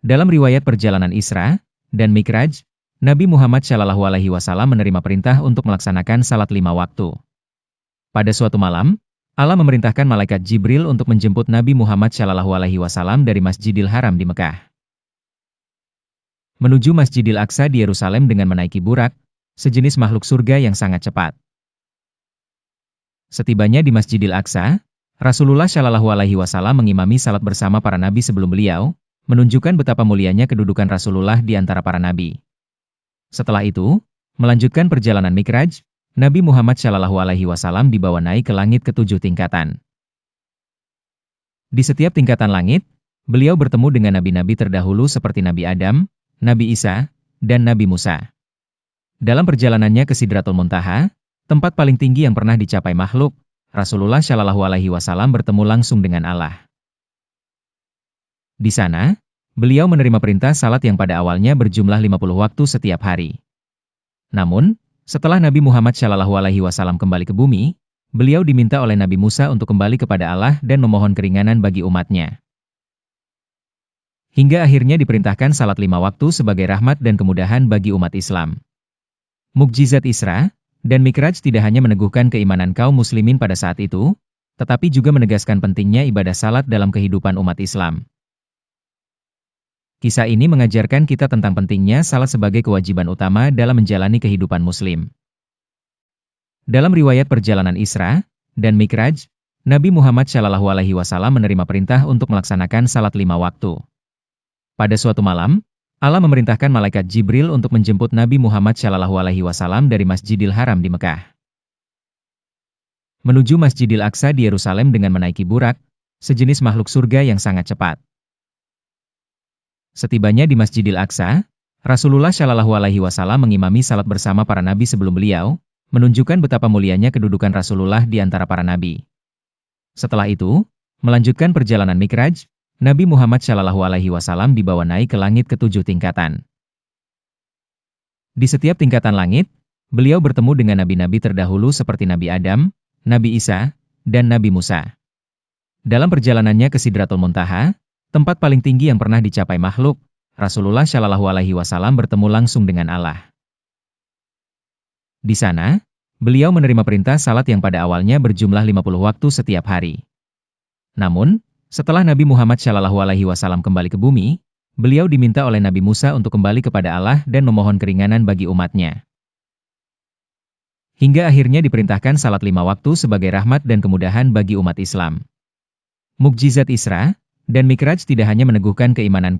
Dalam riwayat perjalanan Isra dan Mikraj, Nabi Muhammad SAW menerima perintah untuk melaksanakan salat 5 waktu. Pada suatu malam, Allah memerintahkan malaikat Jibril untuk menjemput Nabi Muhammad SAW dari Masjidil Haram di Mekah menuju Masjidil Aqsa di Yerusalem dengan menaiki burak, sejenis makhluk surga yang sangat cepat. Setibanya di Masjidil Aqsa, Rasulullah SAW mengimami salat bersama para nabi sebelum beliau, menunjukkan betapa mulianya kedudukan Rasulullah di antara para nabi. Setelah itu, melanjutkan perjalanan Mikraj, Nabi Muhammad SAW dibawa naik ke langit ke-7 tingkatan. Di setiap tingkatan langit, beliau bertemu dengan nabi-nabi terdahulu seperti Nabi Adam, Nabi Isa, dan Nabi Musa. Dalam perjalanannya ke Sidratul Muntaha, tempat paling tinggi yang pernah dicapai makhluk, Rasulullah SAW bertemu langsung dengan Allah. Di sana, beliau menerima perintah salat yang pada awalnya berjumlah 50 waktu setiap hari. Namun, setelah Nabi Muhammad SAW kembali ke bumi, beliau diminta oleh Nabi Musa untuk kembali kepada Allah dan memohon keringanan bagi umatnya. Hingga akhirnya diperintahkan salat 5 waktu sebagai rahmat dan kemudahan bagi umat Islam. Mukjizat Isra dan Mikraj tidak hanya meneguhkan keimanan kaum muslimin pada saat itu, tetapi juga menegaskan pentingnya ibadah salat dalam kehidupan umat Islam. Kisah ini mengajarkan kita tentang pentingnya salat sebagai kewajiban utama dalam menjalani kehidupan muslim. Dalam riwayat perjalanan Isra dan Mikraj, Nabi Muhammad SAW menerima perintah untuk melaksanakan salat 5 waktu. Pada suatu malam, Allah memerintahkan malaikat Jibril untuk menjemput Nabi Muhammad SAW dari Masjidil Haram di Mekah menuju Masjidil Aqsa di Yerusalem dengan menaiki burak, sejenis makhluk surga yang sangat cepat. Setibanya di Masjidil Aqsa, Rasulullah SAW mengimami salat bersama para nabi sebelum beliau, menunjukkan betapa mulianya kedudukan Rasulullah di antara para nabi. Setelah itu, melanjutkan perjalanan Mikraj, Nabi Muhammad SAW dibawa naik ke langit ke-7 tingkatan. Di setiap tingkatan langit, beliau bertemu dengan nabi-nabi terdahulu seperti Nabi Adam, Nabi Isa, dan Nabi Musa. Dalam perjalanannya ke Sidratul Muntaha, tempat paling tinggi yang pernah dicapai makhluk, Rasulullah SAW bertemu langsung dengan Allah. Di sana, beliau menerima perintah salat yang pada awalnya berjumlah 50 waktu setiap hari. Namun, setelah Nabi Muhammad SAW kembali ke bumi, beliau diminta oleh Nabi Musa untuk kembali kepada Allah dan memohon keringanan bagi umatnya. Hingga akhirnya diperintahkan salat 5 waktu sebagai rahmat dan kemudahan bagi umat Islam. Mukjizat Isra dan Mikraj tidak hanya meneguhkan keimanan